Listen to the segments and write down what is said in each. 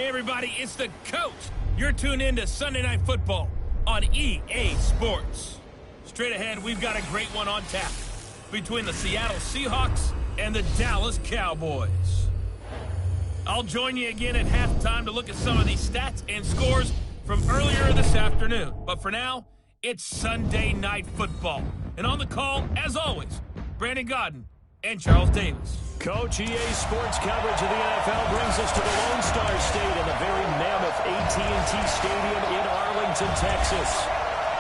Hey everybody, it's the coach. You're tuned in to Sunday Night Football on EA Sports. Straight ahead, we've got a great one on tap between the Seattle Seahawks and the Dallas Cowboys. I'll join you again at halftime to look at some of these stats and scores from earlier this afternoon. But for now, it's Sunday Night Football. And on the call, as always, Brandon Godden and Charles Davis. Coach, EA Sports coverage of the NFL brings us to the Lone Star State in the very mammoth AT&T Stadium in Arlington, Texas.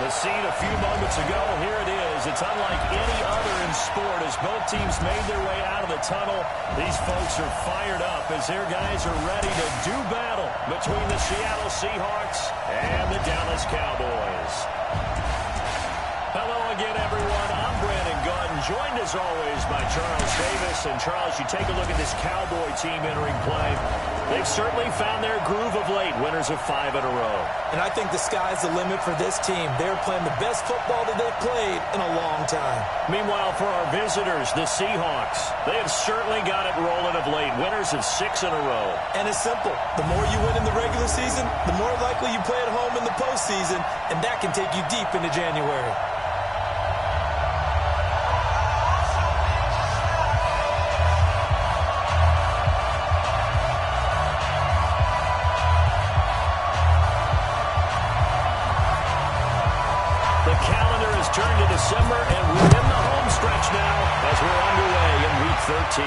The scene a few moments ago, here it is. It's unlike any other in sport as both teams made their way out of the tunnel. These folks are fired up as their guys are ready to do battle between the Seattle Seahawks and the Dallas Cowboys. Hello again, everyone. I'm Brandon Godden, joined as always by Charles Davis. And Charles, you take a look at this Cowboy team entering play. They've certainly found their groove of late, winners of 5 in a row. And I think the sky's the limit for this team. They're playing the best football that they've played in a long time. Meanwhile, for our visitors, the Seahawks, they have certainly got it rolling of late, winners of 6 in a row. And it's simple. The more you win in the regular season, the more likely you play at home in the postseason, and that can take you deep into January. Turned to December, and we're in the home stretch now as we're underway in Week 13.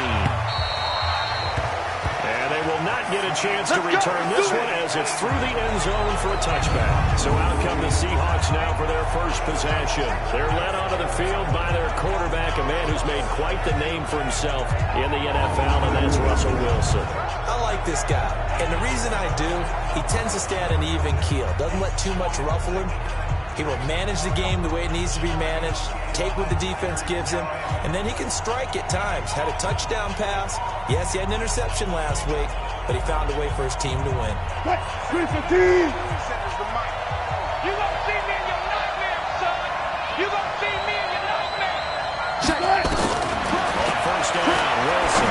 And they will not get a chance to return this one as it's through the end zone for a touchback. So out come the Seahawks now for their first possession. They're led onto the field by their quarterback, a man who's made quite the name for himself in the NFL, and that's Russell Wilson. I like this guy, and the reason I do, he tends to stay on an even keel, doesn't let too much ruffle him. He will manage the game the way it needs to be managed, take what the defense gives him, and then he can strike at times. Had a touchdown pass. Yes, he had an interception last week, but he found a way for his team to win. You gonna see me in your nightmare, son. You gonna see me in your nightmare. On first down, Wilson.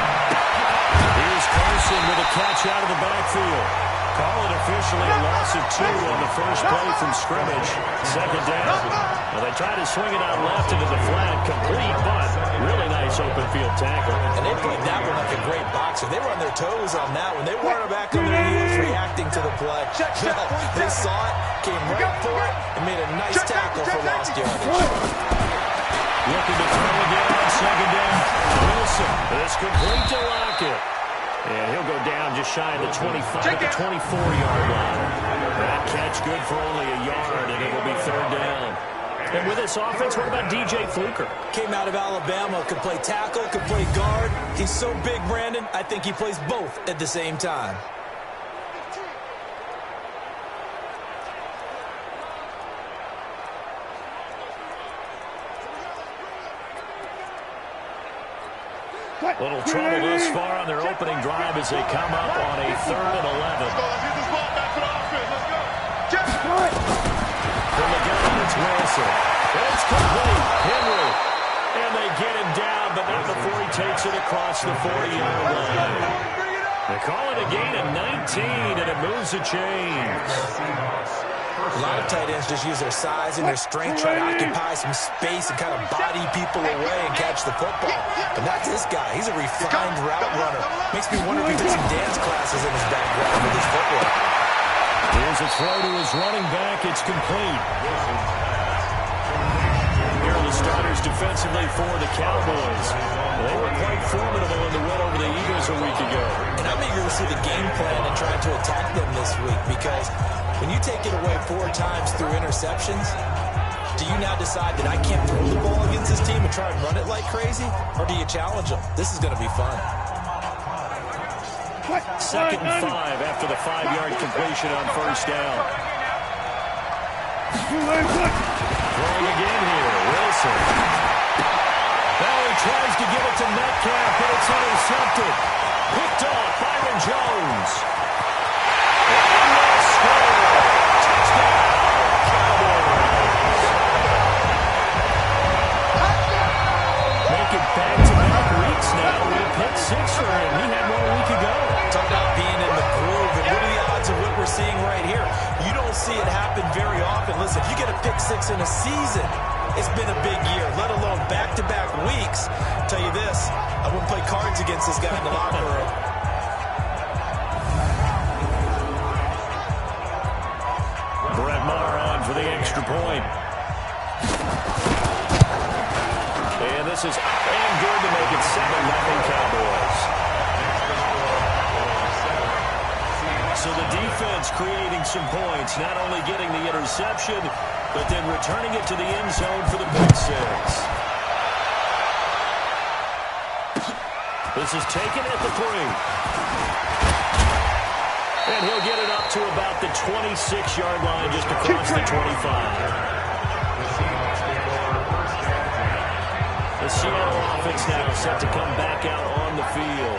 Here's Carson with a catch out of the backfield. Call it officially a loss of 2 on the first play from scrimmage. Second down. Well, they try to swing it out left into the flat, complete, but really nice open field tackle. And they played that one like a great boxer. They were on their toes on that one. They weren't back on their heels reacting to the play. No, they saw it, came right for it, and made a nice tackle for lost yardage. Looking to throw again on second down. Wilson, it's complete to Lockett. And he'll go down just shy of the 25 at the 24-yard line. That catch good for only a yard, and it will be third down. And with this offense, what about DJ Fluker? Came out of Alabama, could play tackle, could play guard. He's so big, Brandon, I think he plays both at the same time. Little trouble thus far on their opening drive as they come up on a 3rd and 11. From the gun, it's Wilson. It's complete. Henry. And they get him down, but not before he takes it across the 40-yard line. They call it a gain of 19, and it moves the chains. A lot of tight ends just use their size and their strength, try to occupy some space and kind of body people away and catch the football. But not this guy. He's a refined route runner. Makes me wonder if he did some dance classes in his background with his footwork. Here's a throw to his running back. It's complete. Here are the starters defensively for the Cowboys. They were quite formidable in the win over the Eagles a week ago. And I'm eager to see the game plan and trying to attack them this week because when you take it away 4 times through interceptions, do you now decide that I can't throw the ball against this team and try and run it like crazy? Or do you challenge them? This is going to be fun. 2nd and 5 after the 5-yard completion on first down. Throwing again here, Wilson. Now he tries to give it to Metcalf, but it's intercepted. Picked off Byron Jones. And they'll score. Touchdown, Cowboys. Make it back-to-back weeks now with a pick 6 for him. He had 1 week ago. Talk about being in the groove, and what are the odds see it happen very often. Listen, if you get a pick six in a season, it's been a big year, let alone back-to-back weeks. I'll tell you this, I wouldn't play cards against this guy in the locker room. Brett Maher on for the extra point. And this is up and good to make it 7-0 Cowboys. So the defense creating some points, not only getting the interception, but then returning it to the end zone for the pick six. This is taken at the 3. And he'll get it up to about the 26-yard line, just across the 25. The Seattle offense now set to come back out on the field.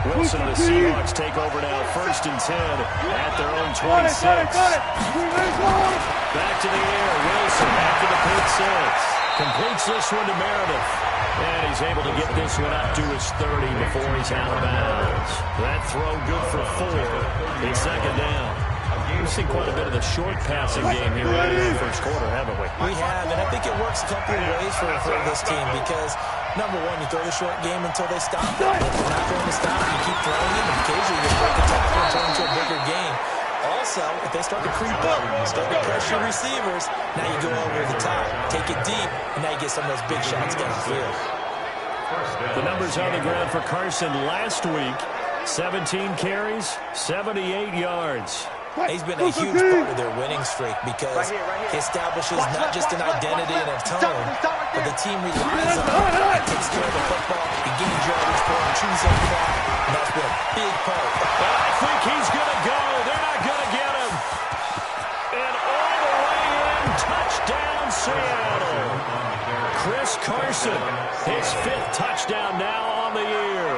Wilson and the Seahawks take over now, 1st and 10 at their own 26. Back to the air, Wilson after the pick six. Completes this one to Meredith. And he's able to get this one up to his 30 before he's out of bounds. That throw good for 4. It's 2nd down. We've seen quite a bit of the short passing game here right in the first quarter, haven't we? We have, and I think it works a couple of ways for this team because, number one, you throw the short game until they stop it. If they're not going to stop it, you keep throwing it, and occasionally you break the tackle and turn into a bigger game. Also, if they start to creep up, start to pressure receivers, now you go over the top, take it deep, and now you get some of those big shots downfield. The numbers on the ground for Carson last week, 17 carries, 78 yards. He's been a huge part of their winning streak because he establishes not just an identity and a tone, but the team relies on him. He takes care of the football, he gains yardage for him, chews up clock, and that's been a big part. But I think he's going to go. They're not going to get him. And all the way in, touchdown Seattle. Chris Carson, his 5th touchdown now on the year,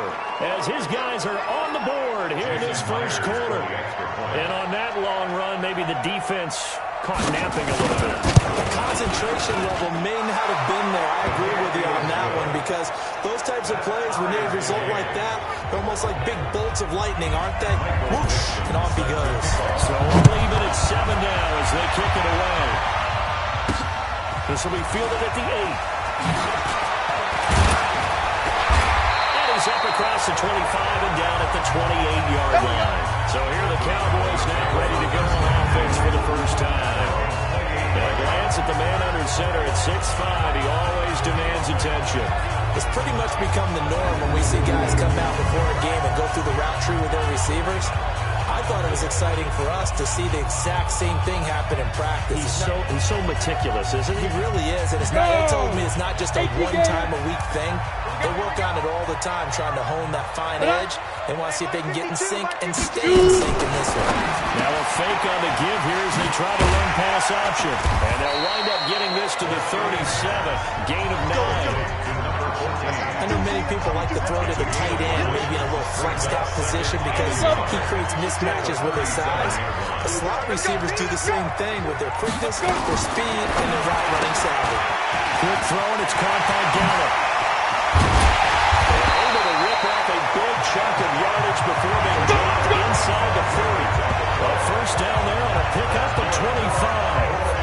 as his guys are on the board here in this first quarter. And on that long run, maybe the defense caught napping a little bit. The concentration level may not have been there. I agree with you on that one because those types of plays, when they result like that, they're almost like big bolts of lightning, aren't they? Whoosh, and off he goes. So we'll leave it at 7 now as they kick it away. This will be fielded at the 8. He's up across the 25 and down at the 28-yard line. So here are the Cowboys now ready to go on offense for the first time. And a glance at the man under center at 6'5", he always demands attention. It's pretty much become the norm when we see guys come out before a game and go through the route tree with their receivers. I thought it was exciting for us to see the exact same thing happen in practice. He's so meticulous, isn't he? He really is, and it's not. They told me it's not just a one-time-a-week thing. They work on it all the time, trying to hone that fine edge. They want to see if they can get in sync and stay in sync in this one. Now a fake on the give here as they try to run pass option. And they'll wind up getting this to the 37, gain of 9. I know many people like to throw to the tight end, maybe in a little flexed out position because he creates mismatches with his size. The slot receivers do the same thing with their quickness, their speed, and their route running savvy. Quick throw, and it's caught by Gallup. Able to rip off a big chunk of yardage before they drop inside the 30. A first down there on a pickup of 25.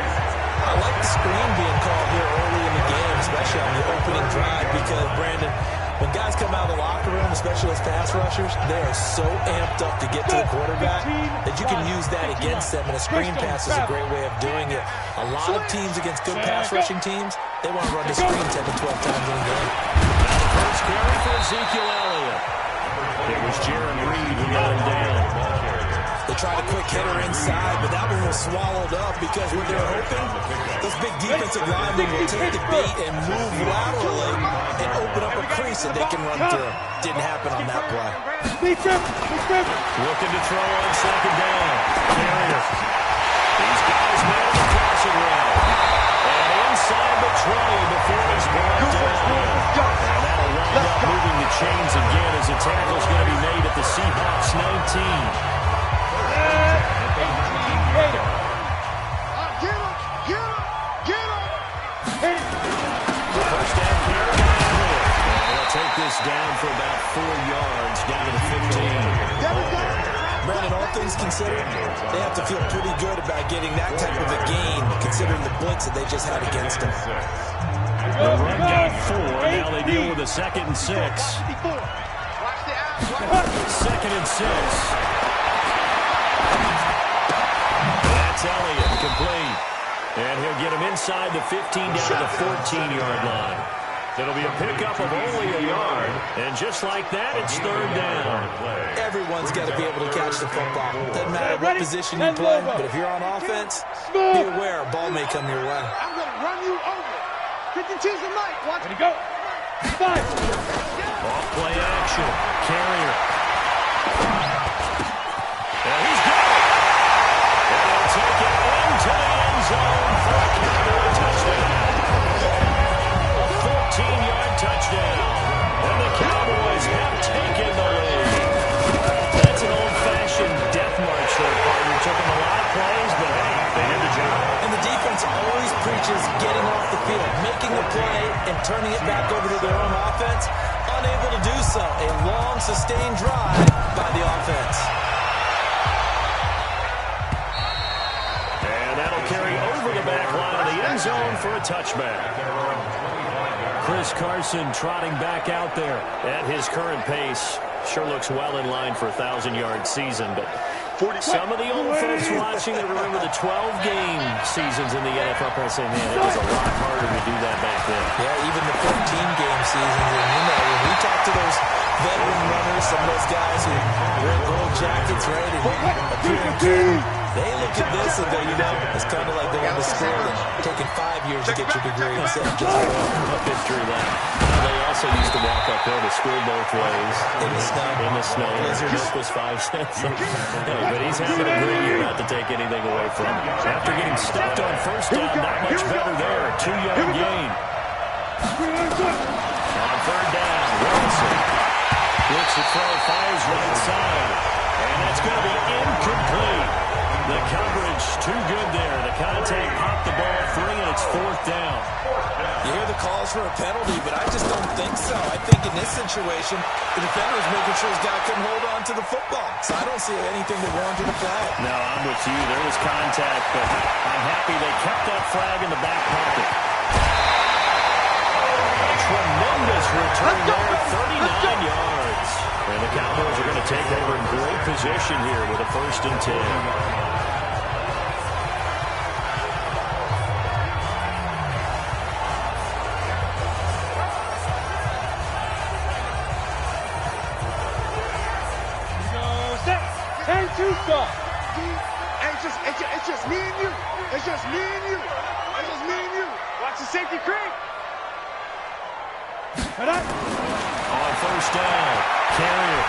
I like the screen being called here early in the game, especially on the opening drive, because, Brandon, when guys come out of the locker room, especially as pass rushers, they are so amped up to get to the quarterback that you can use that against them, and a screen pass is a great way of doing it. A lot of teams against good pass rushing teams, they want to run the screen 10 to 12 times in a game. Now the first carry for Ezekiel Elliott. It was Jaron Reed who got him down. They tried a quick hitter inside, but that one was swallowed up because what they're hoping, those big defensive linemen will take the bait and move laterally and open up a crease that they can run through. Didn't happen on that play. Looking to throw on 2nd down. Carrier. These guys made the crossing route. And inside the 20 before he's brought down. And that'll wind up moving the chains again as the tackle's going to be made at the Seahawks 19. First down carry things considered, they have to feel pretty good about getting that type of a gain, considering the blitz that they just had against them. The run got 4. Now they deal with a 2nd and 6. 2nd and 6. That's Elliott, complete. And he'll get him inside the 15 down to the 14-yard line. It'll be a pickup of only a yard. And just like that, it's 3rd down. Everyone's got to be able to catch the football. Doesn't matter what position you play, but if you're on offense, be aware a ball may come your way. I'm going to run you over. 52's the mic. Watch it go. 5. Off play action. Carrier. And he's got it. And he'll take it into the end zone for a Cowboy touchdown. A 14-yard touchdown. And the Cowboys have taken the lead. That's an old-fashioned death march there, partner. Took them a lot of plays, but hey, they did the job. And the defense always preaches getting off the field, making the play, and turning it back over to their own offense. Unable to do so. A long, sustained drive by the offense. And that'll carry over the back line of the end zone for a touchback. Chris Carson trotting back out there at his current pace. Sure looks well in line for a 1,000-yard season, but some of the old folks watching that remember the 12-game seasons in the NFL probably say, man, it was a lot harder to do that back then. Yeah, even the 14-game seasons. And, you know, when we talk to those veteran runners, some of those guys who wear gold jackets, right, and appear they look at this and go, you know, it's kind of like they went to school and taking 5 years to get your degree instead of just 1. I've been through that. They also used to walk uphill to school both ways. In the snow. In the snow. Milk was 5 cents. Hey, but he's having a great year, not to take anything away from him. After getting stuffed on 1st down, not much better there. 2-yard gain. On 3rd down, Wilson looks to throw, fires right side. And that's going to be incomplete. The coverage too good there. The contact popped the ball free, and it's 4th down. You hear the calls for a penalty, but I just don't think so. I think in this situation, the defender is making sure his guy couldn't hold on to the football. So I don't see anything that warranted a flag. No, I'm with you. There was contact, but I'm happy they kept that flag in the back pocket. A tremendous return there, 39 yards. And the Cowboys are going to take over in great position here with a 1st and 10. It's just me and you. It's just me and you. It's just me and you. Watch the safety creep. On 1st down, Carrier.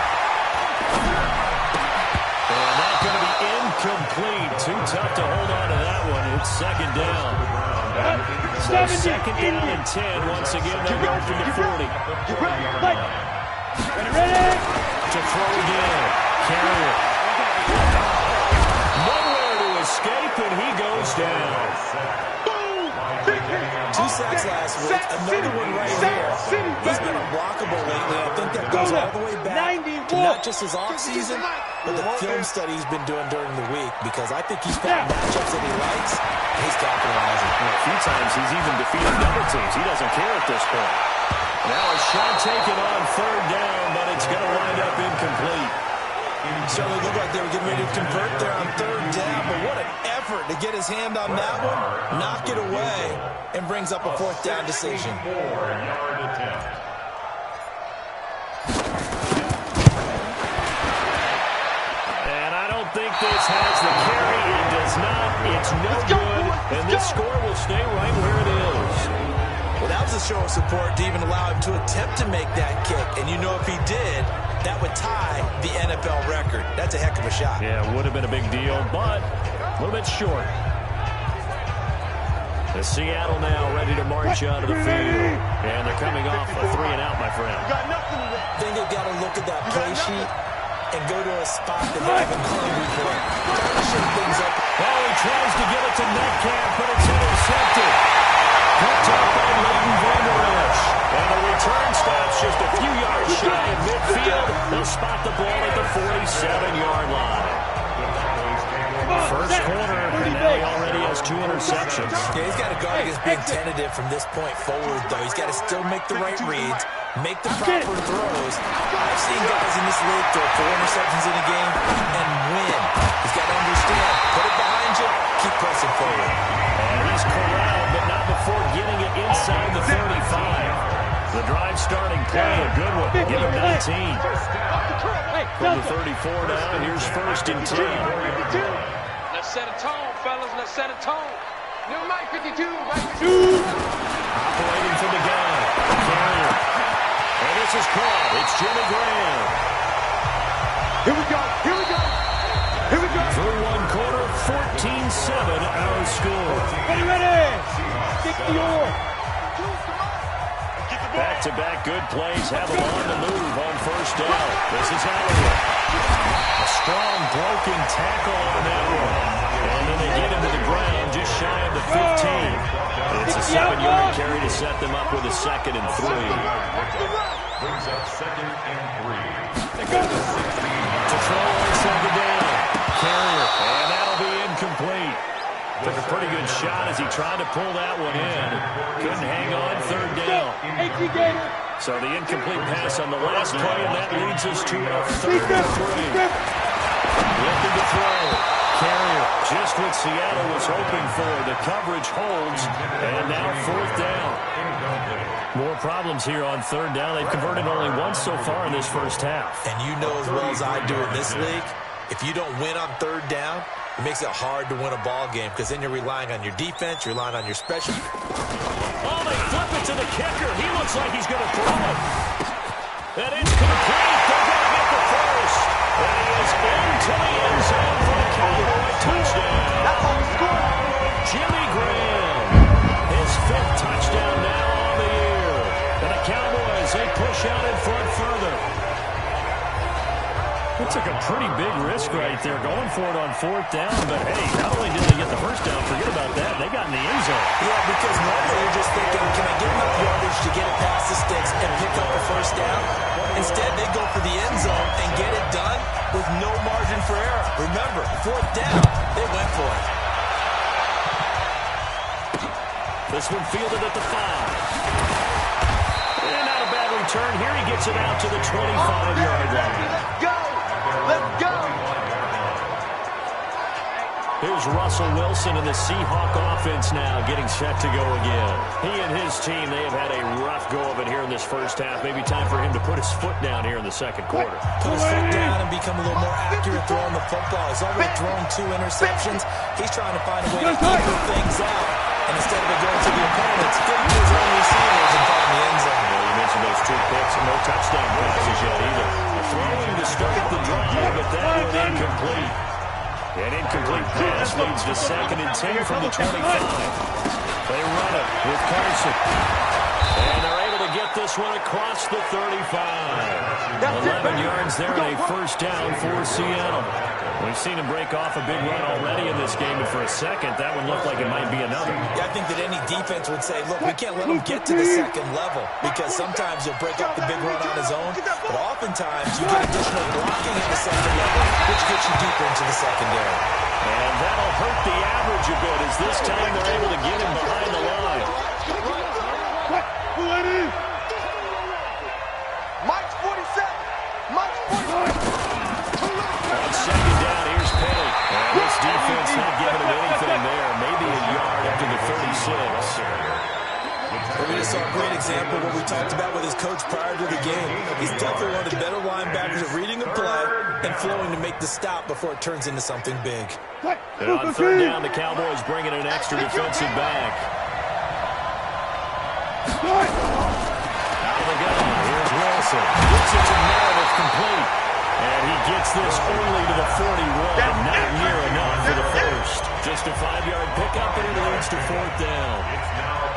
And that's going to be incomplete. Too tough to hold on to that one. It's 2nd down. So 2nd down and 10. Once again, they'll go from the 40. Ready? To throw again. Carrier. Nowhere to escape, and he goes down. 2 sacks last week, another one right here. He's been unblockable lately. I think that goes all the way back to not just his offseason, but the film study he's been doing during the week, because I think he's found matchups that he likes, and he's capitalizing. A few times he's even defeated double teams. He doesn't care at this point. Now a shot taken on 3rd down, but it's going to wind up incomplete. Certainly looked like they were getting ready to convert there on 3rd down, but what an effort to get his hand on that one, knock it away, and brings up a 4th down decision. And I don't think this has the carry. It does not. It's no good, and this score will stay right where it is. Well, that was a show of support to even allow him to attempt to make that kick, and you know if he did, that would tie the NFL record. That's a heck of a shot. Yeah, it would have been a big deal, but a little bit short. The Seattle now ready to march out of the field. And they're coming off a 3-and-out, my friend. I think they've got to look at that play sheet and go to a spot that they haven't played before. Trying to shake things up. Oh, he tries to give it to Metcalf, but it's intercepted. Picked up by Leighton Vander Esch. And the return stops just a few yards shy of midfield. They'll spot the ball at the 47-yard line. first quarter, and now he already has 2 interceptions. Yeah, he's got to guard against being tentative from this point forward, though. He's got to still make the right reads, make the proper throws. I've seen guys in this league throw 4 interceptions in a game and win. He's got to understand, put it behind you, keep pressing forward. And he's corralled, but not before getting it inside the 35. The drive starting play, a good one. Give him 19. From the 34 now, here's 1st and 10. Let's set a tone, fellas. Let's set a tone. New Mike 52, Mike 52. Operating from the gun. Carrier. And this is caught. It's Jimmy Graham. Here we go. Here we go. Here we go. Through 1 quarter, 14-7 our score. Ready. Kick the oar. Back-to-back good plays have him on the move on 1st down. This is Elliott. A strong broken tackle on that one. And then they get him to the ground just shy of the 15. It's a 7-yard carry to set them up with a 2nd and 3. Brings up 2nd and 3. To throw on 2nd down. Carrier. And that'll be incomplete. Took a pretty good shot as he tried to pull that one in. Couldn't hang on 3rd down. So the incomplete pass on the last play, and that leads us to a 3rd and 3. Looking to throw. Carrier, just what Seattle was hoping for. The coverage holds, and now 4th down. More problems here on 3rd down. They've converted only once so far in this first half. And you know as well as I do in this league, if you don't win on 3rd down, it makes it hard to win a ball game because then you're relying on your defense, you're relying on your special. Oh, they flip it to the kicker. He looks like he's going to throw it. And it's complete. They're going to get the first. And he is into the end zone for a Cowboy touchdown. Jimmy Graham, his 5th touchdown now on the year. And the Cowboys, they push out in front further. It took a pretty big risk right there going for it on 4th down. But, hey, not only did they get the first down, forget about that, they got in the end zone. Yeah, because normally you're just thinking, can I get enough yardage to get it past the sticks and pick up the first down? Instead, they go for the end zone and get it done with no margin for error. Remember, 4th down, they went for it. This one fielded at the 5. And not a bad return. Here he gets it out to the 25-yard line. Let's go. Let's go. Here's Russell Wilson and the Seahawk offense now getting set to go again. He and his team, they have had a rough go of it here in this first half. Maybe time for him to put his foot down here in the 2nd quarter. Put his foot down and become a little more accurate throwing the football. He's already thrown 2 interceptions. He's trying to find a way to even things out. And instead of it going to the opponents, get to his own receivers and find the end zone. Well, you mentioned those 2 picks and no touchdown passes yet either. Throwing to start the drive, but that one incomplete. An incomplete pass leads to 2nd and 10 from the 25. They run it with Carson. And they're able to get this one across the 35. 11 yards there and a first down for Seattle. We've seen him break off a big run already in this game, and for a second, that one looked like it might be another. Yeah, I think that any defense would say, look, we can't let him get to the 2nd level because sometimes he'll break up the big run on his own, but oftentimes you get additional blocking at the 2nd level, which gets you deeper into the secondary. And that'll hurt the average a bit as this time they're able to get him behind the line. Mike's 47. Mike's 47. On 2nd down, here's Petty. And this defense not giving him anything there. Maybe a yard up to the 36. We just saw a great example of what we talked about with his coach prior to the game. He's definitely one of the better linebackers at reading a play and flowing to make the stop before it turns into something big. And on 3rd down, the Cowboys bringing an extra defensive back. Out of the gun, here's Wilson. Gets it to Meredith complete. And he gets this only to the 41. Not near enough for the first. Just a 5-yard pickup, and it leads to 4th down.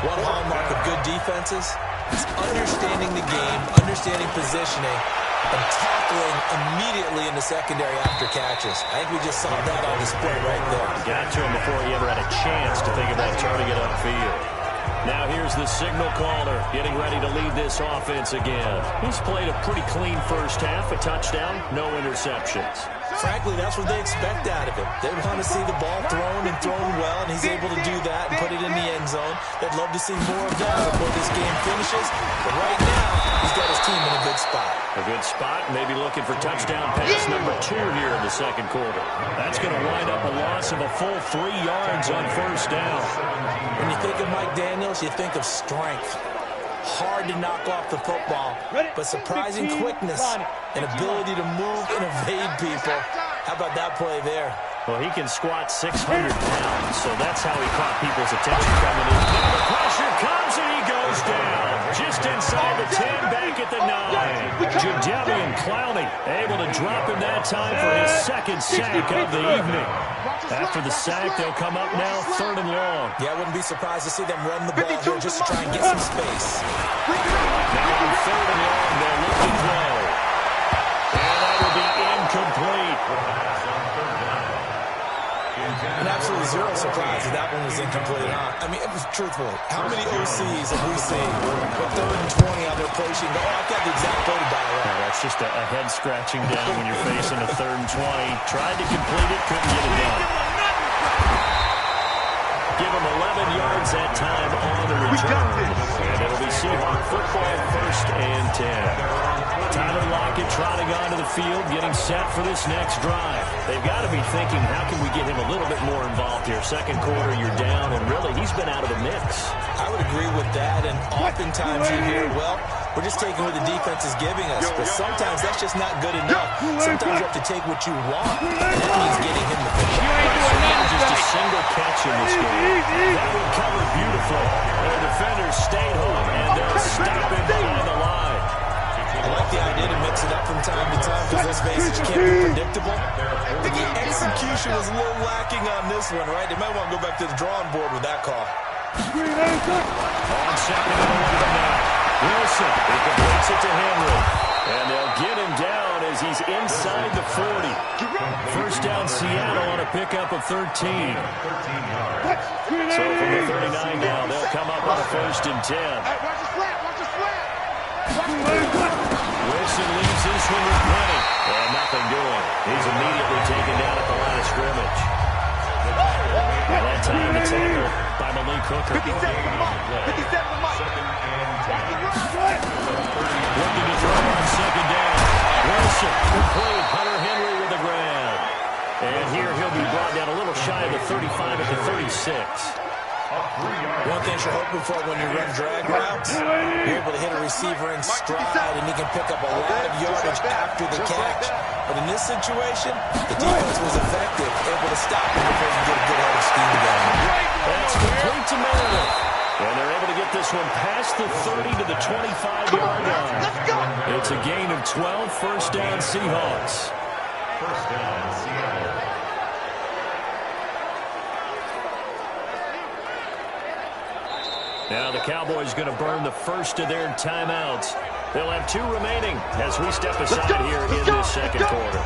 One hallmark of good defenses is understanding the game, understanding positioning, and tackling immediately in the secondary after catches. I think we just saw that on display right there. Got to him before he ever had a chance to think about turning it upfield. Now here's the signal caller getting ready to lead this offense again. He's played a pretty clean first half, a touchdown, no interceptions. Frankly, that's what they expect out of him. They want to see the ball thrown and thrown well, and he's able to do that and put it in the end zone. They'd love to see more of that before this game finishes. But right now, he's got his team in a good spot. A good spot, maybe looking for touchdown pass number 2 here in the second quarter. That's going to wind up a loss of a full 3 yards on first down. When you think of Mike Daniels, you think of strength. Hard to knock off the football, but surprising quickness and ability to move and evade people. How about that play there? Well, he can squat 600 pounds, so that's how he caught people's attention coming in. Now the pressure comes, and he goes down. Just inside the 10, back at the 9. Jadeveon Clowney able to drop him that time for his second sack of the evening. After the sack, they'll come up now 3rd and long. Yeah, I wouldn't be surprised to see them run the ball here just to try and get some space. Now on 3rd and long, they'll look to throw. And that will be incomplete. And absolutely zero surprise that that one was incomplete, huh? I mean, it was truthfully. How many OCs have we seen with 3rd and 20 on their play sheet? Oh, I've got the exact play to dial up. That's just a head-scratching down when you're facing a 3rd and 20. Tried to complete it, couldn't get it done. Give him 11 yards that time on the return. And it'll be Seahawk football, 1st and 10. Tyler Lockett trotting onto the field, getting set for this next drive. They've got to be thinking, how can we get him a little bit more involved here? Second quarter, you're down, and really, he's been out of the mix. I would agree with that, and oftentimes you hear, well, we're just taking what the defense is giving us, but sometimes that's just not good enough. Sometimes you have to take what you want, and that means getting him the football. Just a single catch in this game. That one covered beautifully. Their defenders stayed home, and they'll stop it behind the line. I like the idea to mix it up from time to time because let's face it, you can't be predictable. But the execution was a little lacking on this one, right? They might want to go back to the drawing board with that call. On 2nd and 11 now. Wilson, he completes it to Henry. And they'll get him down as he's inside the 40. First down Seattle on a pickup of 13. So from the 39 now, they'll come up on a 1st and 10. Wilson leaves this one with plenty. And nothing doing. He's immediately taken down at the line of scrimmage. And that time the tackle by Malik Hooker. 57 Looking to throw on 2nd down. Wilson complete. Hunter Henry with the grab. And here he'll be brought down a little shy of the 35 at the 36. One thing you're hoping for when you run drag routes, you're able to hit a receiver in stride, and he can pick up a lot of yardage after the catch. But in this situation, the defense was effective, able to stop him before he could get a good head of steam going. That's complete to Meredith. And they're able to get this one past the 30 to the 25-yard line. It's a gain of 12, first down Seahawks. First down, Seattle. Now the Cowboys going to burn the first of their timeouts. They'll have 2 remaining as we step aside here in this second quarter.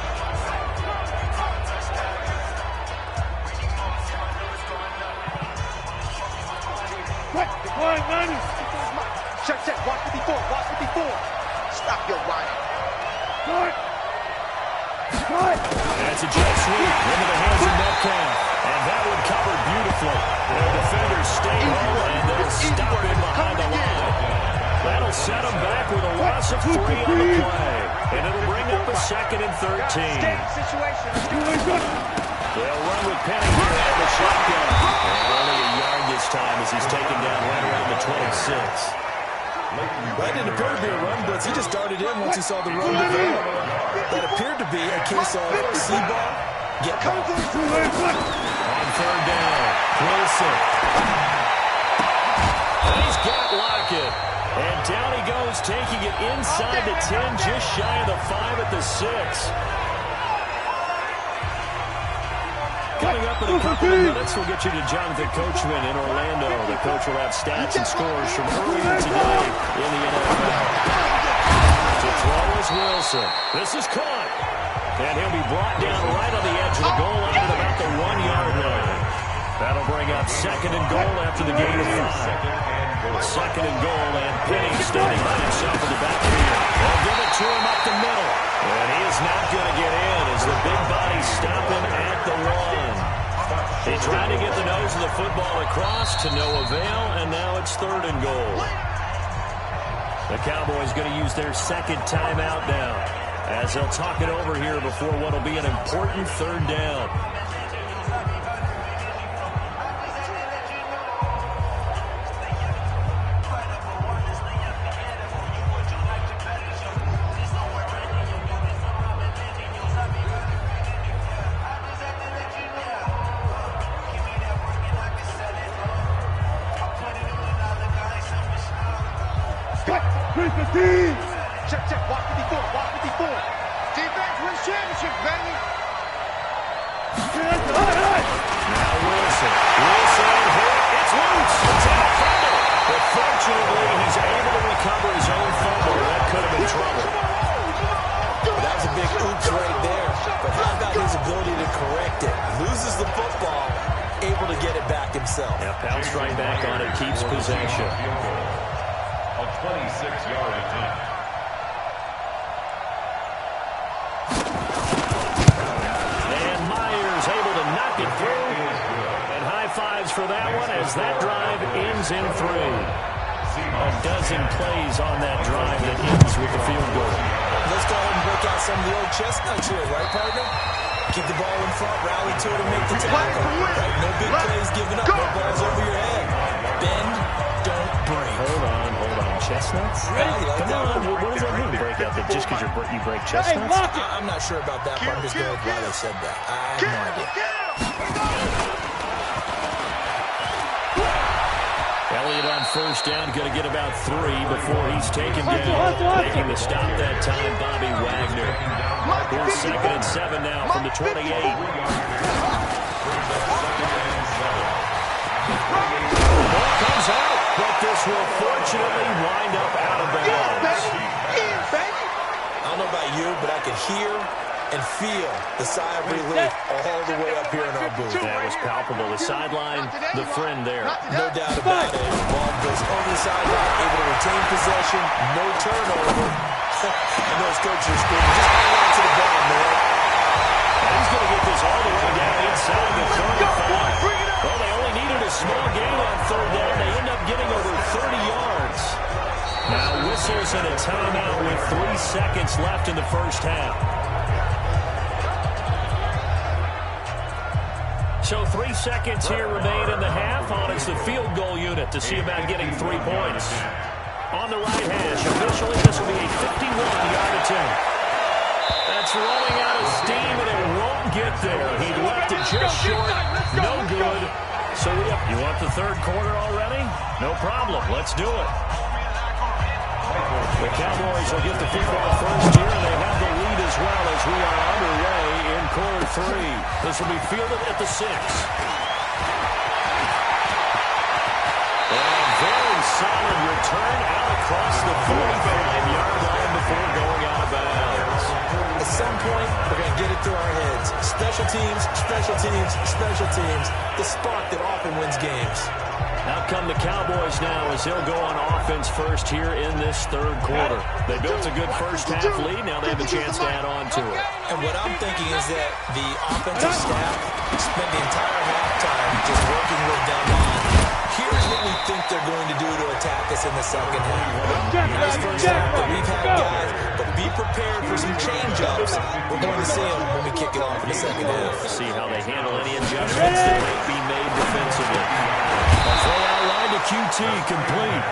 Check. Watch 54. Stop your whining. That's a jet sweep into the hands of Metcalf. And that one covered beautifully. Their defenders stay home, and they'll stop him behind the line. That'll set them back with a loss of 3 on the play. And it'll bring up a 2nd and 13. They'll run with Penny here at the shotgun. And only a yard this time as he's taken down right around the 26. That didn't appear to be a run blitz. He just darted in once he saw the run develop. That appeared to be a case of see ball, get ball. On 3rd down, Wilson. And he's got Lockett. And down he goes, taking it inside the 10, just shy of the 5 at the 6. Coming up in a couple of minutes, we'll get you to Jonathan Coachman in Orlando. The coach will have stats and scores from earlier today in the NFL. To throw is Wilson. This is caught. And he'll be brought down right on the edge of the goal line at about the 1-yard line. That'll bring up 2nd and goal after the gain of 5. 2nd and goal, and Penny standing by himself in the backfield. They'll give it to him up the middle. And he is not going to get in as the big body stop him at the 1. He tried to get the nose of the football across to no avail, and now it's 3rd and goal. The Cowboys going to use their 2nd timeout now as they'll talk it over here before what will be an important 3rd down. Check, check, walk 54, walk 54. Defense wins championship, baby. Now Wilson. Wilson hit. It's loose. It's in the fumble. But fortunately, he's able to recover his own fumble. That could have been trouble. Well, that was a big oops right there. But how about his ability to correct it? Loses the football, able to get it back himself. Yeah, pounced right back on it, keeps possession. A 26-yard attempt. And Myers able to knock it through. And high fives for that one as that drive ends in 3. A dozen plays on that drive that ends with the field goal. Let's go ahead and break out some of the old chestnuts here, right, partner? Keep the ball in front, rally to it, and make the tackle. Right? No big plays given up, no balls over your head. Bend, don't break. Hold on. Chestnuts? Come on, what does that mean, break out? That just because you break chestnuts? I'm not sure about that, but I'm just going with why they said that. I have no idea. Elliott on 1st down, going to get about 3 before he's taken down. Making the stop that time, Bobby Wagner. Here's 2nd and 7 now from the 28. Ball comes out, but this will fortunately wind up out of bounds. I don't know about you, but I could hear and feel the sigh of relief all the way up here in our booth. That was palpable. The sideline, the friend there. No doubt about it. The ball goes over the sideline, able to retain possession, no turnover. And those coaches are screaming, just hang on to the ball, man. He's going to get this all the way down inside the 35. Well, they only needed a small gain on 3rd down. They end up getting over 30 yards. Now whistles and a timeout with 3 seconds left in the 1st half. So 3 seconds here remain in the half. On is the field goal unit to see about getting 3 points. On the right hash, officially this will be a 51-yard attempt. That's running out of steam, and it won't get there. He left it just short. No good. So you want the 3rd quarter already? No problem. Let's do it. The Cowboys will get the football first here, and they have the lead as well as we are underway in quarter 3. This will be fielded at the 6. And a very solid return out across the 45-yard line before going out of bounds. At some point, we're going to get it through our heads. Special teams, special teams, special teams. The spark that often wins games. Out come the Cowboys now as they'll go on offense first here in this 3rd quarter. They built a good first half lead. Now they have a chance to add on to it. And what I'm thinking is that the offensive staff spent the entire halftime just working with them on, here's what we think they're going to do to attack us in the 2nd half. Nice first half that we've had, guys, but be prepared for some change-ups. We're going to see them when we kick it off in the 2nd half. See how they handle any adjustments that may be made defensively. A throw out line to QT, complete.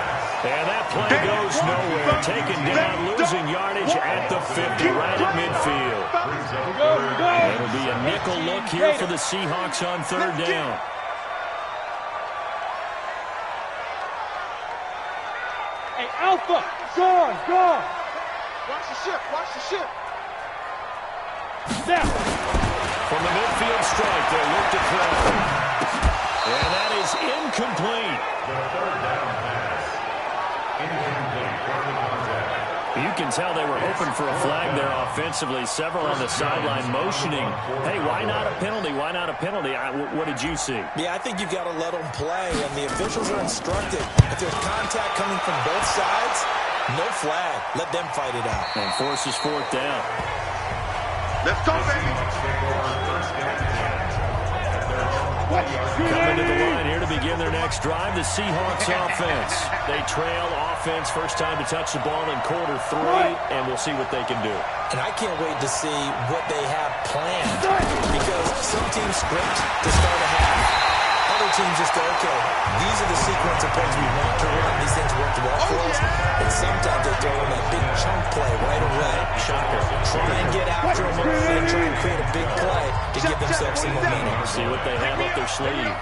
And that play goes nowhere. Taken down, losing yardage at the 50, right at midfield. It'll be a nickel look here for the Seahawks on 3rd down. Hey, Alpha, gone. Watch the ship, watch the ship. Snap. From the midfield strike, they'll look to throw. And that is incomplete. The 3rd down pass. Incomplete. You can tell they were hoping for a flag there offensively. Several on the sideline motioning, hey, why not a penalty? Why not a penalty? What did you see? Yeah, I think you've got to let them play, and the officials are instructed. If there's contact coming from both sides, no flag. Let them fight it out. And forces fourth down. Let's go, baby. Coming to the line here to begin their next drive, the Seahawks offense. They trail offense, first time to touch the ball in quarter 3, and we'll see what they can do. And I can't wait to see what they have planned, because some teams script to start a half. Other teams just go, okay, these are the sequence of plays we want to run. These things work well for us. And sometimes they throw in that big chunk play right away. Shocker. Try and get after them and try and create a big play to give themselves some momentum. See what they have up their sleeve.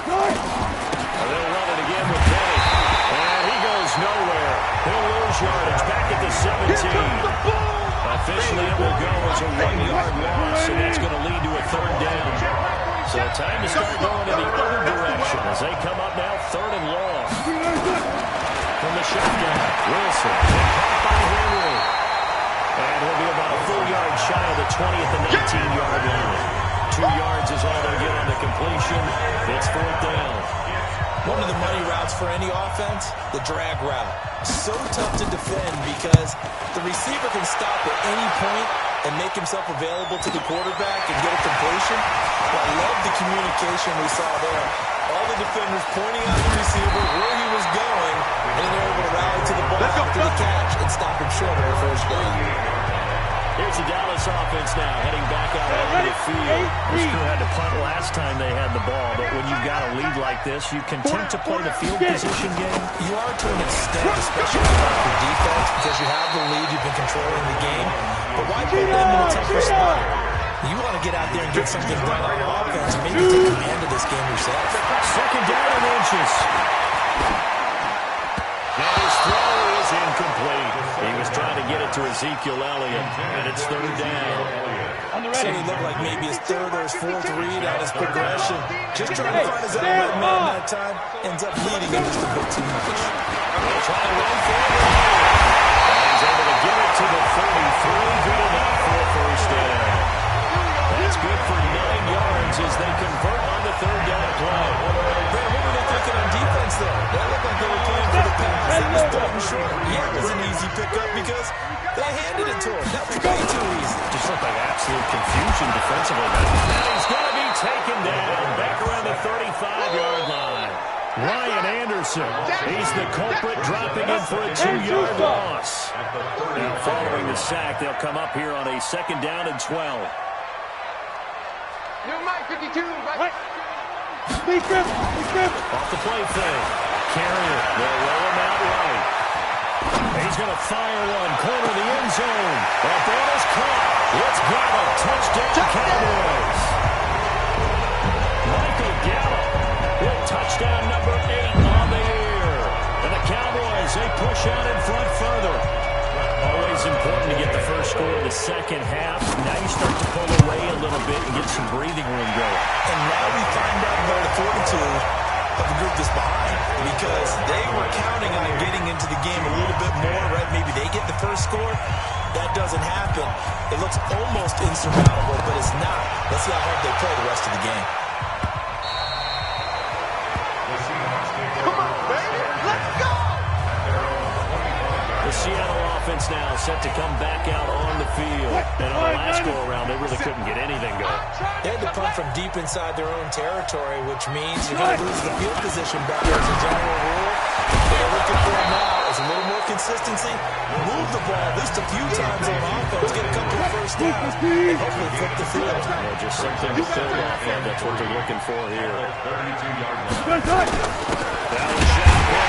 They'll run it again with Kenny. And he goes nowhere. He'll lose yardage back at the 17. Officially, it will go as a 1-yard loss, and that's going to lead to a third down. So time to start going in the other direction as they come up now, third and long. From the shotgun, Wilson, caught by Henry. And he'll be about a full yard shy of the 20 at the 19-yard line. 2 yards is all they'll get on the completion. It's fourth down. One of the money routes for any offense, the drag route. So tough to defend because the receiver can stop at any point and make himself available to the quarterback and get a completion. I love the communication we saw there. All the defenders pointing out the receiver, where he was going, and then they're able to rally to the ball after the catch and stop him short of the first down. Here's the Dallas offense now, heading back out onto the field. This crew had to punt last time they had the ball, but when you've got a lead like this, you continue to play the field position game. You are to an extent, especially for defense, because you have the lead, you've been controlling the game. But why put them in a tougher spot? You want to get out there and get something done on offense and maybe take command of this game yourself. Second down and inches. And his throw is incomplete. He was trying to get it to Ezekiel Elliott, and it's third down. So he looked like maybe his third or his fourth read on his progression. Just trying to find his own man that time. Ends up leading him just a bit too much. They'll try to run for it. And he's able to get it to the 33. Good enough for a first down. That's good for 9 yards as they convert on the third down play. Man, what were they thinking on defense there? That looked like they were playing for the pass. That was third and short. Yeah, it was an easy pickup because they handed it to him. That was way too easy. Just looked like absolute confusion defensively. And he's going to be taken down back around the 35-yard line. Ryan Anderson, he's the culprit, dropping in for a 2-yard loss. Now following the sack, they'll come up here on a second down and 12. New Mike 52, right? Off the play fake. Carrier, they'll roll him out right. He's going to fire one, corner of the end zone. That ball is caught. It's Gallup, touchdown Cowboys. Michael Gallup with touchdown number 8 on the year. And the Cowboys, they push out in front further. Always important to get the first score of the second half. Now you start to pull away a little bit and get some breathing room going. And now we find out about the fortitude of the group that's behind, because they were counting on getting into the game a little bit more, right? Maybe they get the first score. That doesn't happen. It looks almost insurmountable, but it's not. Let's see how hard they play the rest of the game. Come on, baby. Let's go. The Seattle offense now set to come back out on the field. And on the last go-around, they really couldn't get anything going. They had to punt from deep inside their own territory, which means you're going to lose the field position battle as a general rule. What they're looking for now is a little more consistency. Move the ball at least a few times on offense, get a couple of first downs, and hopefully flip the field. Yeah, just something to build off of. That's what they're looking for here. Down the shot play.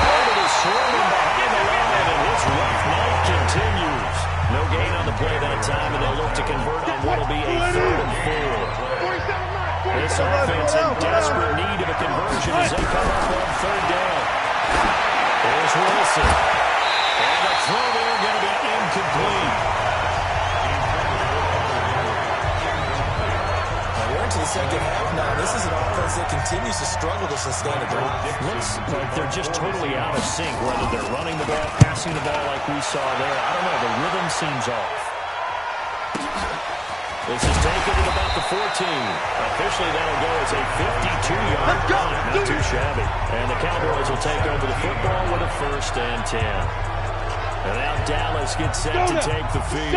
Over to Sherman behind the line, and his rough night continues. No gain on the play that time, and they'll look to convert on what will be a 3rd and 4. This offense in desperate need of a conversion as they come up on 3rd down. There's Wilson. And the throw there going to be incomplete. We're into the second half now. This is an offense defense that continues to struggle to sustain a drive. Looks like they're just totally out of sync, whether they're running the ball, passing the ball like we saw there. I don't know. The rhythm seems off. This is taken at about the 14. Officially, that'll go as a 52-yard run. Not too shabby. And the Cowboys will take over the football with a 1st and 10. And now Dallas gets set to take the field.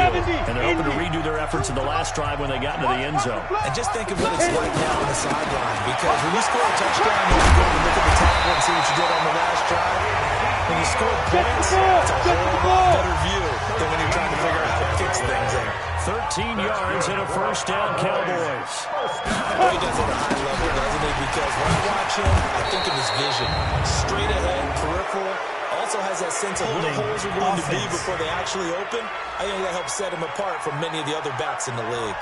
And they're hoping to redo their efforts in the last drive when they got into the end zone. And just think of what it's like now on the sideline. Because when you score a touchdown, you can go and look at the tackle and see what you did on the last drive. When you score points, it's a whole lot better view than when you're trying to figure out how to fix things there. 13 yards and a 1st down, Cowboys. He does it at a high level, doesn't he? Because when I watch him, I think of his vision. Straight ahead, peripheral. Also has that sense of where the holes are going to be before they actually open. I think that helps set him apart from many of the other backs in the league.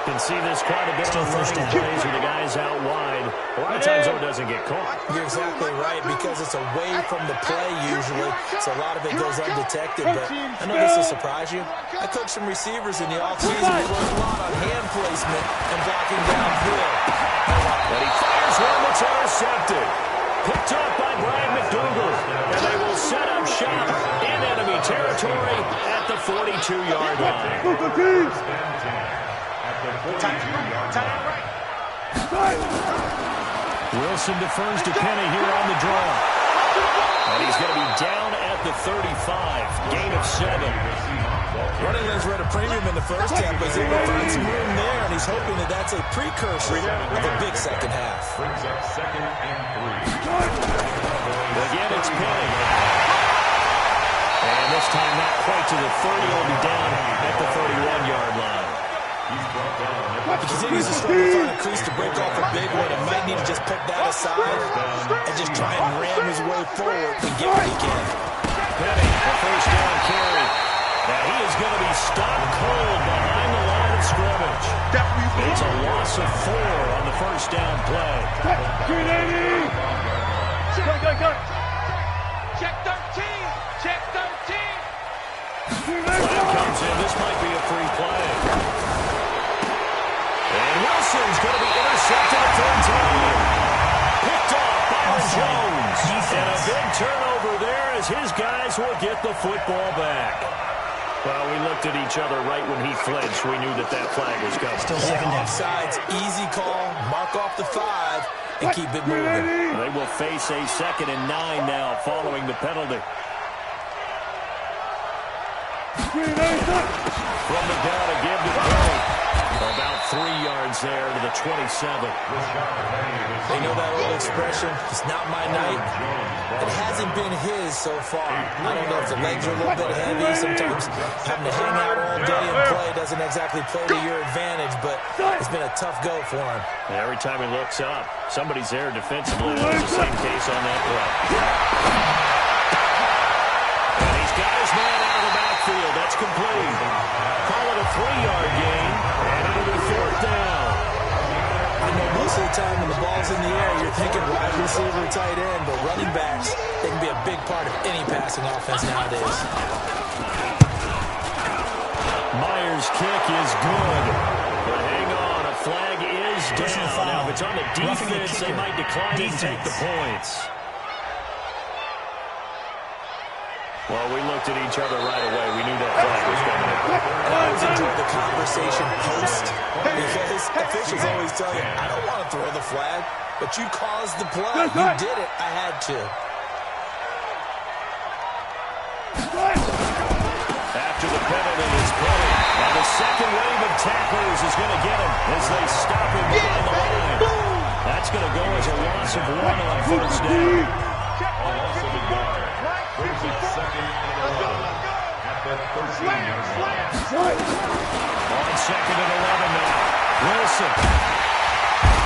You can see this quite a bit on running plays where the guy's out wide. A lot of times, though, it doesn't get caught. You're exactly right, because it's away from the play usually, so a lot of it goes undetected. But I know this will surprise you. I coached some receivers in the offseason. They work a lot on hand placement and blocking downfield. But he fires one that's intercepted. Picked up by Brian McDougal. And they will set up shop in enemy territory at the 42-yard line. Wilson defers to Penny here on the draw. And he's going to be down at the 35. Gain of 7. Running lanes were at a premium in the first half, but he's able to find some room there, and he's hoping that that's a precursor of a big second half. Brings up 2nd and 3. Again, it's Penny. And this time not quite to the 30. He'll be down at the 31-yard line. If he continues to struggle to find a crease to break off a big one, he might need to just put that aside and just try and ram his way forward and get what he can. Penny, the 1st down carry. Now he is going to be stopped cold behind the line of scrimmage. It's a loss of 4 on the 1st down play. Check 13. Check 13. Flag comes in. This might be a free play. And Wilson's going to be intercepted a 3rd time. Picked off by Jones. And a big turnover there as his guys will get the football back. Well, we looked at each other right when he flinched. We knew that that flag was coming. Still 2nd down. Offsides, easy call, mark off the 5, and keep it moving. They will face a 2nd and 9 now following the penalty. From the gun to give to Penny. About 3 yards there to the 27. They know that old expression, it's not my night. It hasn't been his so far. I don't know if the legs are a little bit heavy. Sometimes having to hang out all day and play doesn't exactly play to your advantage, but it's been a tough go for him. And every time he looks up, somebody's there defensively. That was the same case on that play. And he's got his man out of the backfield. That's complete. Call it a 3-yard gain, and it'll be 4th down. I know most of the time when the ball's in the air, you're thinking wide receiver, tight end, but running backs, they can be a big part of any passing offense nowadays. Myers' kick is good. But hang on, a flag is down. Now, if it's on the defense, they might decline and take the points. Well, we looked at each other right away. We knew that flag was coming. And I always enjoy the conversation post, because officials always tell you, I don't want to throw the flag, but you caused the play. You did it. I had to. After the penalty is Penny. Now the second wave of tacklers is going to get him as they stop him behind the line. That's going to go as a loss of 1 on 1st down. Brings it 2nd and 11 at the 13-yard line. On 2nd and 11 now. Wilson.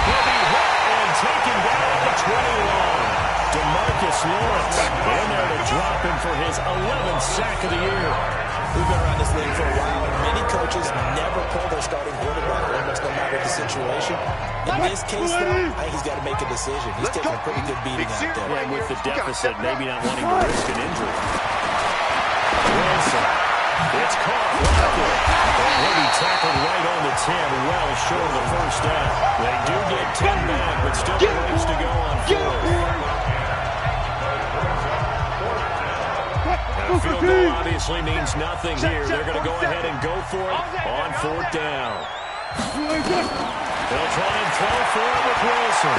He'll be hit and taken down at the 21. DeMarcus Lawrence in there to drop him for his 11th sack of the year. We've been around this league for a while, and many coaches never pull their starting quarterback, almost no matter the situation. In this case, though, I think he's got to make a decision. He's taking a pretty good beating out there. Yeah, with the deficit, maybe not wanting to risk an injury. Wilson It's caught. He'll be tackled right on the 10, well short of the first down. They do get 10 back, but still a ways to go on fourth. Now, field goal obviously means nothing here. They're going to go ahead and go for it on fourth down. They'll try and throw for it with Wilson.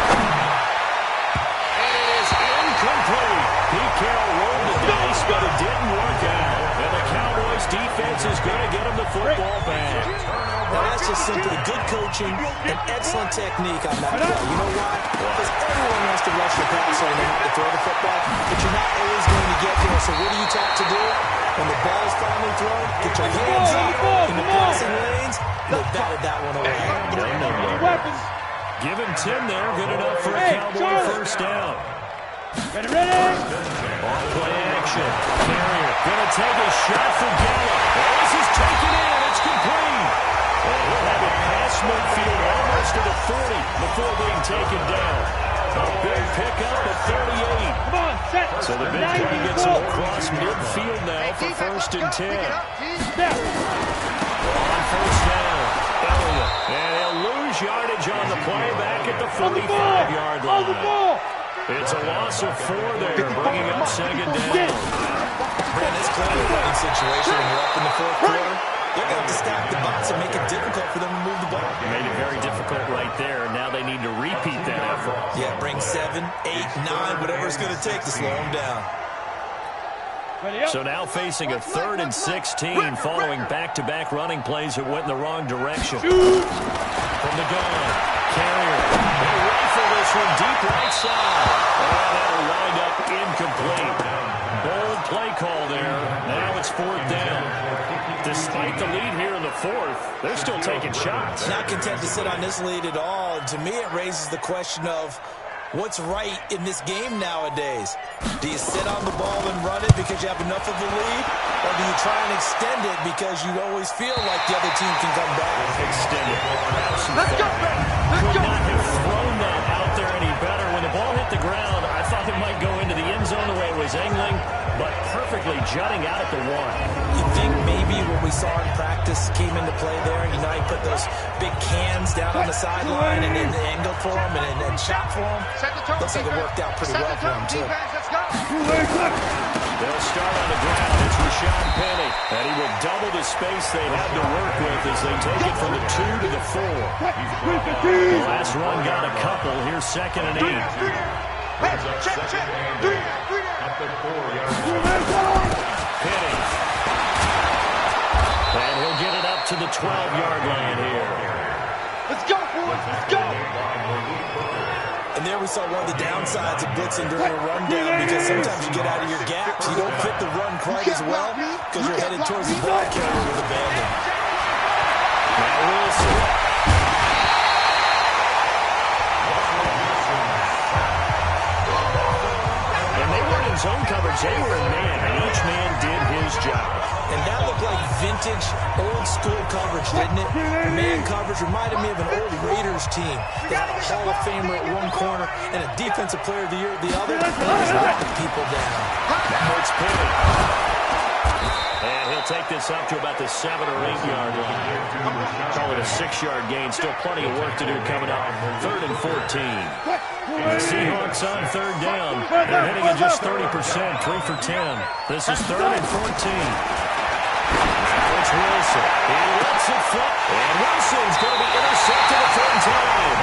And it is incomplete. Pete Carroll rolled the dice, but it didn't work out. And the Cowboys defense is going to get him the football back. Now, that's just simply good coaching and excellent technique on that play. You know why? Because everyone wants to rush the passer and they have to throw the football, but you're not always going to get there. So what are you taught to do? When the ball is finally thrown, get your hands up in the passing lanes, and they batted that one away. Give him 10 there. Good enough for a Cowboy first down. Ready? On play action. Carrier going to take a shot for Gallup. This is taken in. It's complete. And he'll have it past midfield almost to the 40 before being taken down. A big pickup at 38. Come on, set. So the big play gets him across midfield now for first and 10. On first down, Elliott. And he'll lose yardage on the play back at the 45-yard line. It's a loss of 4 there, bringing up second down. Brandon, it's clearly a running situation when you're up in the fourth quarter. They're going to have to stack the box and make it difficult for them to move the ball. Made it very difficult right there. Now they need to repeat that effort. Yeah, bring 7, 8, 9, whatever it's going to take to slow them down. So now facing a 3rd and 16 following back-to-back running plays that went in the wrong direction. From the gun, Carrier. They rifle this one deep right side. And that'll wind up incomplete. Bold play call there. Now it's 4th down. Despite the lead here in the 4th, they're still taking shots. Not content to sit on this lead at all. And to me, it raises the question of what's right in this game nowadays. Do you sit on the ball and run it because you have enough of a lead? Or do you try and extend it because you always feel like the other team can come back? Extend it. Let's go. Could not have thrown that out there any better. When the ball hit the ground, I thought it might go into the end zone the way it was angling, but perfectly jutting out at the 1. You think maybe what we saw in practice came into play there? You know, he put those big cans down on the sideline and then angled for him and shot for him. Looks like it worked out pretty well for him, too. They'll start on the ground. It's Rashad Penny. And he will double the space they had to work with as they take it from the 2 to the 4. The last run got a couple. Here's 2nd and 8. Check. At the 4-yard line. Penny. And he'll get it up to the 12-yard line here. Let's go, boys. Let's go. And there we saw one of the downsides of blitzing during a rundown because sometimes you get out of your gaps. You don't fit the run quite as well because you're headed towards the ball carrier with abandon. Now Wilson. And they weren't in zone coverage. They were in man, and each man did his job. And that looked like vintage, old-school coverage, didn't it? Man coverage reminded me of an old Raiders team. They had a Hall of Famer at one corner and a Defensive Player of the Year at the other. And he was knocking people down. Now it's Penny. And he'll take this up to about the 7 or 8 yard line. Call it a 6-yard gain. Still plenty of work to do coming up. 3rd and 14. The Seahawks on 3rd down. They're hitting at just 30%, 3 for 10. This is 3rd and 14. Now it's Wilson. He lets it flip. And Wilson's going to be intercepted a 3rd time.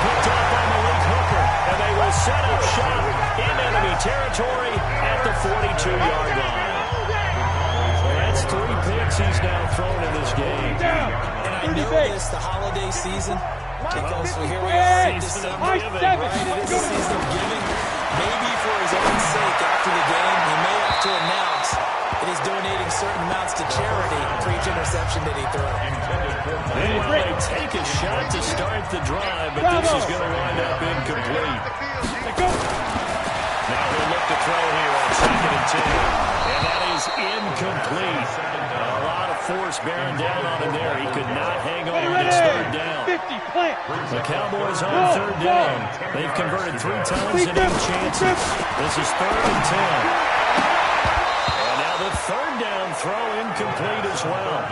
Picked up by Malik Hooker. And they will set up shop in enemy territory at the 42-yard line. That's 3 picks he's now thrown in this game. And I know this, the holiday season, because here we are in December, right? It is a season of giving. Maybe for his own sake after the game, he may have to announce that he's donating certain amounts to charity for each interception that he throws. They take a shot to start the drive, but this is going to wind up incomplete. Now we'll look to throw here on 2nd and 10. And that is incomplete. A lot of force bearing down on him there. He could not hang on to this 3rd down. The Cowboys on 3rd down. They've converted 3 times in 8 chances. This is 3rd and 10. And now the third down throw incomplete as well.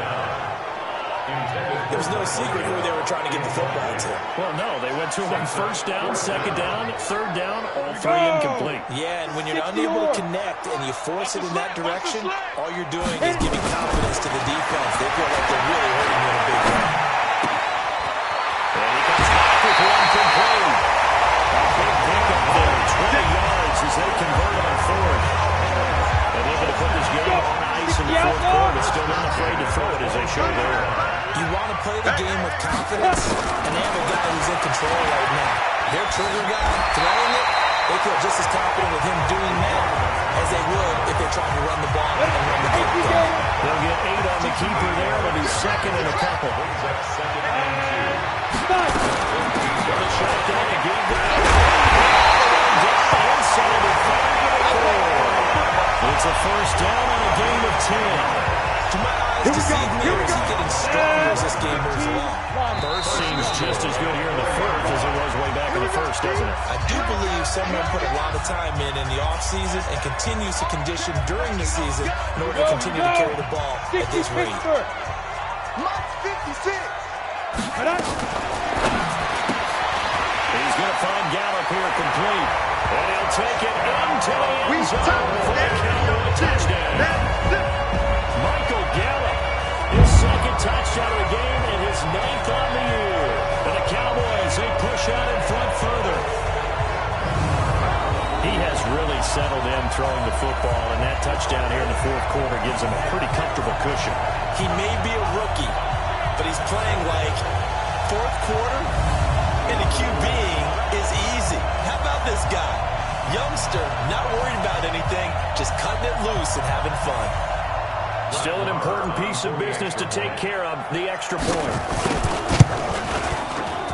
There was no secret who they were trying to get the football to. Well, no, they went to him first down, second down, third down, all three incomplete. Yeah, and when you're unable to connect and you force it in that direction, all you're doing is giving confidence to the defense. They feel like they're really hurting you in a big way. And he comes back with one complete. A big pickup there, 20 yards as they convert on fourth. And looking to put this game on ice in the fourth quarter, but still not afraid to throw it as they show there. You want to play the game with confidence, and they have a guy who's in control right now. Their trigger guy, throwing it, they feel just as confident with him doing that as they would if they're trying to run the ball and run the game. They'll get 8 on the keeper there. It'll be second and a couple. For the shotgun again. Down inside the 5. It's a first down on a gain of 10. To my eyes, deceive me, or is he getting stronger as this game moves along? Burst seems just as good here in the fourth as it was way back in the first, doesn't it? I do believe someone put a lot of time in the offseason and continues to condition during the season in order to continue to carry the ball at this rate. Mike 56. He's going to find Gallup here complete. And he'll take it into the end zone for a Cowboy touchdown. Michael Gallup, his second touchdown of the game and his 9th on the year. And the Cowboys, they push out in front further. He has really settled in throwing the football, and that touchdown here in the fourth quarter gives him a pretty comfortable cushion. He may be a rookie, but he's playing like fourth quarter, and the QBing is easy. How about this guy? Youngster, not worried about anything, just cutting it loose and having fun. Still an important piece of business to take care of, the extra point.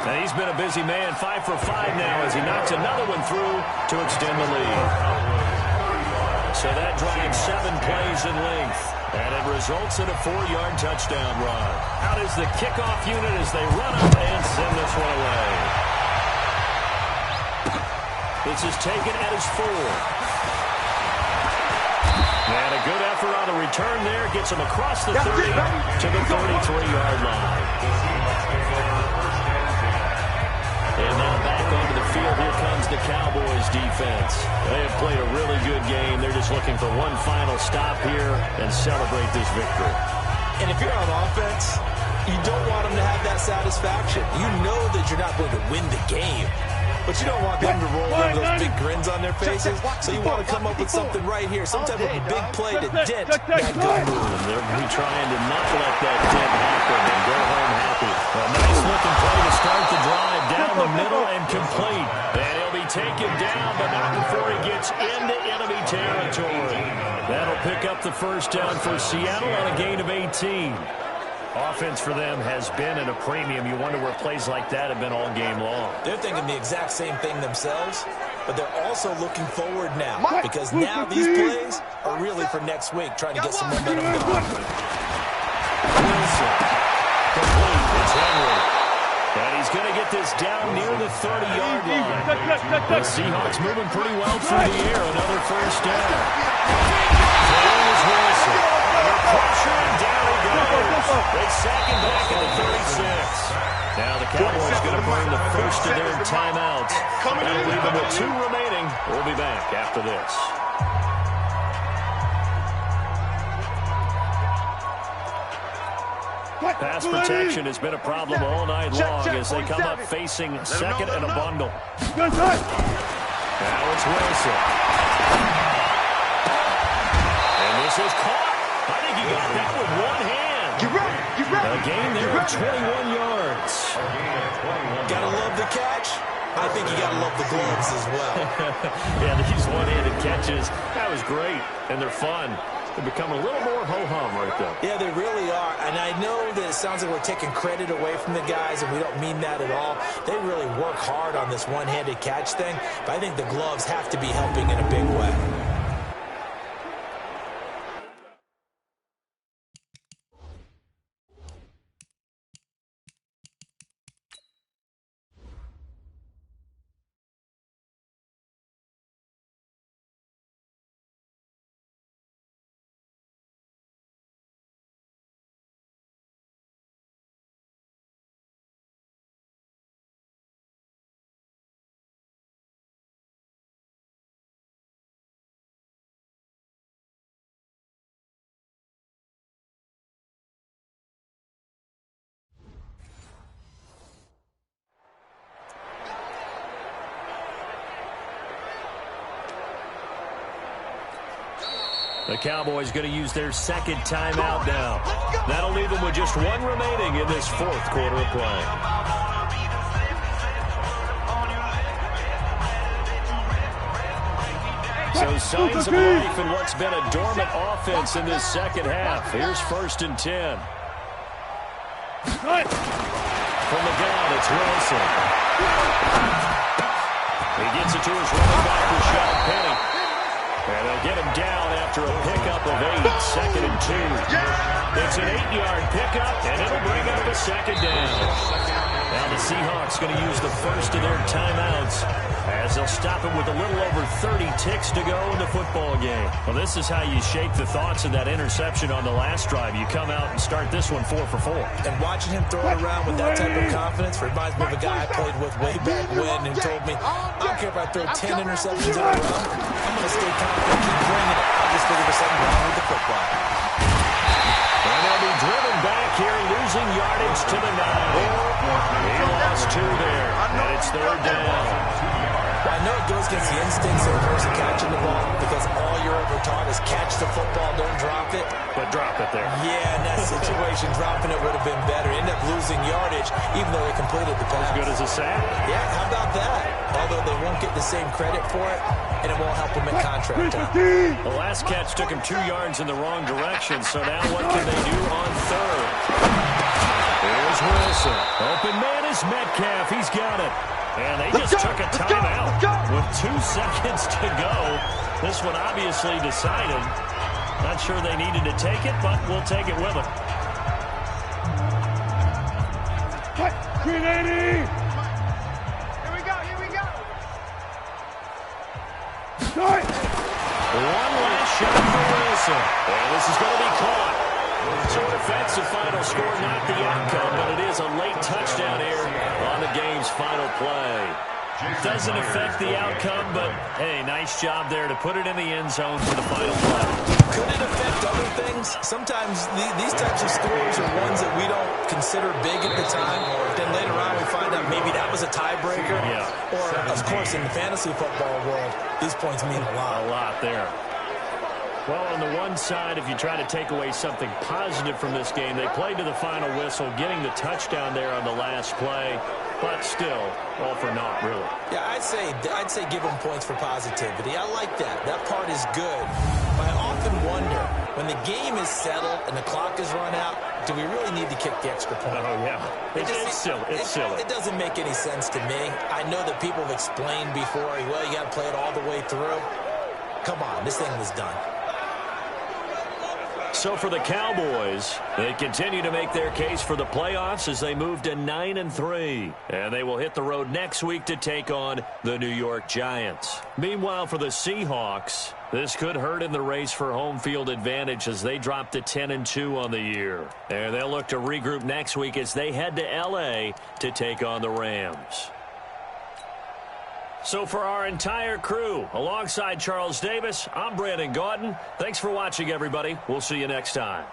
Now he's been a busy man, 5 for 5 now as he knocks another one through to extend the lead. So that drives 7 plays in length, and it results in a 4-yard touchdown run. Out is the kickoff unit as they run up and send this one away. This is taken at his 4. And a good effort on the return there. Gets him across the 30 to the 33-yard line. And now back onto the field. Here comes the Cowboys defense. They have played a really good game. They're just looking for one final stop here and celebrate this victory. And if you're on offense, you don't want them to have that satisfaction. You know that you're not going to win the game. But you don't want them to roll over those big grins on their faces, so you want to come up with something right here, some type of a big play to dent that good move. And they're trying to not let that dent happen and go home happy. A nice-looking play to start the drive down the middle and complete. And he'll be taken down, but not before he gets into enemy territory. That'll pick up the first down for Seattle on a gain of 18. Offense for them has been at a premium. You wonder where plays like that have been all game long. They're thinking the exact same thing themselves, but they're also looking forward now because now these plays are really for next week, trying to get some momentum going. Wilson, complete. It's Henry. And he's going to get this down near the 30-yard line. The Seahawks moving pretty well through the air. Another first down. There is Wilson. Pressure, and down he goes. They sack him back at the 36. Now the Cowboys going to burn the first of their timeouts. That'll leave them with 2 remaining. We'll be back after this. Pass protection has been a problem all night long as they come up facing second and a bundle. Now it's Wilson. And this is caught. I think he got that with one hand. Get ready. A gain there of 21 yards. Gotta love the catch. I think you gotta love the gloves as well. Yeah, these one-handed catches, that was great, and they're fun. They're becoming a little more ho-hum right there. Yeah, they really are. And I know that it sounds like we're taking credit away from the guys, and we don't mean that at all. They really work hard on this one-handed catch thing, but I think the gloves have to be helping in a big way. The Cowboys going to use their second timeout now. That'll leave them with just one remaining in this fourth quarter of play. So signs of life in what's been a dormant offense in this second half. Here's 1st and 10. From the gun, it's Wilson. He gets it to his running back, Rashad Penny. And they'll get him down after a pickup of 8, 2nd and 2. It's an 8-yard pickup, and it'll bring up a second down. Now the Seahawks going to use the first of their timeouts as they'll stop it with a little over 30 ticks to go in the football game. Well, this is how you shake the thoughts of that interception on the last drive. You come out and start this one 4 for 4. And watching him throw it around with that type of confidence reminds me of a guy I played with way back when who told me, I don't care if I throw 10 interceptions in a row, I'm going to stay confident, keep bringing it. I just figured there's something wrong with the football. And they'll be driven back here, losing yardage to the 9. He lost 2 there, and it's 3rd down. I know it goes against the instincts of the person catching the ball because all you're ever taught is catch the football, don't drop it. But drop it there. Yeah, in that situation, dropping it would have been better. End up losing yardage, even though they completed the pass. As good as a sack. Yeah, how about that? Although they won't get the same credit for it, and it won't help them in contract time. The last catch took him 2 yards in the wrong direction, so now what can they do on 3rd? Here's Wilson. Open man is Metcalf. He's got it. And they just took a timeout with 2 seconds to go. This one obviously decided. Not sure they needed to take it, but we'll take it with them. 380! Here we go, here we go! Start! One last shot for Wilson. And this is going to be caught. So an offensive final score, not the outcome, but it is a late touchdown here on the game's final play. Doesn't affect the outcome, but, hey, nice job there to put it in the end zone for the final play. Could it affect other things? Sometimes these types of scores are ones that we don't consider big at the time. Then later on we find out maybe that was a tiebreaker. Yeah. Or, of course, in the fantasy football world, these points mean a lot. A lot there. Well, on the one side, if you try to take away something positive from this game, they played to the final whistle, getting the touchdown there on the last play, but still, all for naught, really. Yeah, I'd say give them points for positivity. I like that. That part is good. But I often wonder, when the game is settled and the clock is run out, do we really need to kick the extra point? Oh, yeah. It's silly. It's silly. It doesn't make any sense to me. I know that people have explained before, well, you got to play it all the way through. Come on, this thing was done. So for the Cowboys, they continue to make their case for the playoffs as they move to 9-3. And they will hit the road next week to take on the New York Giants. Meanwhile, for the Seahawks, this could hurt in the race for home field advantage as they drop to 10-2 on the year. And they'll look to regroup next week as they head to L.A. to take on the Rams. So for our entire crew, alongside Charles Davis, I'm Brandon Gaudin. Thanks for watching, everybody. We'll see you next time.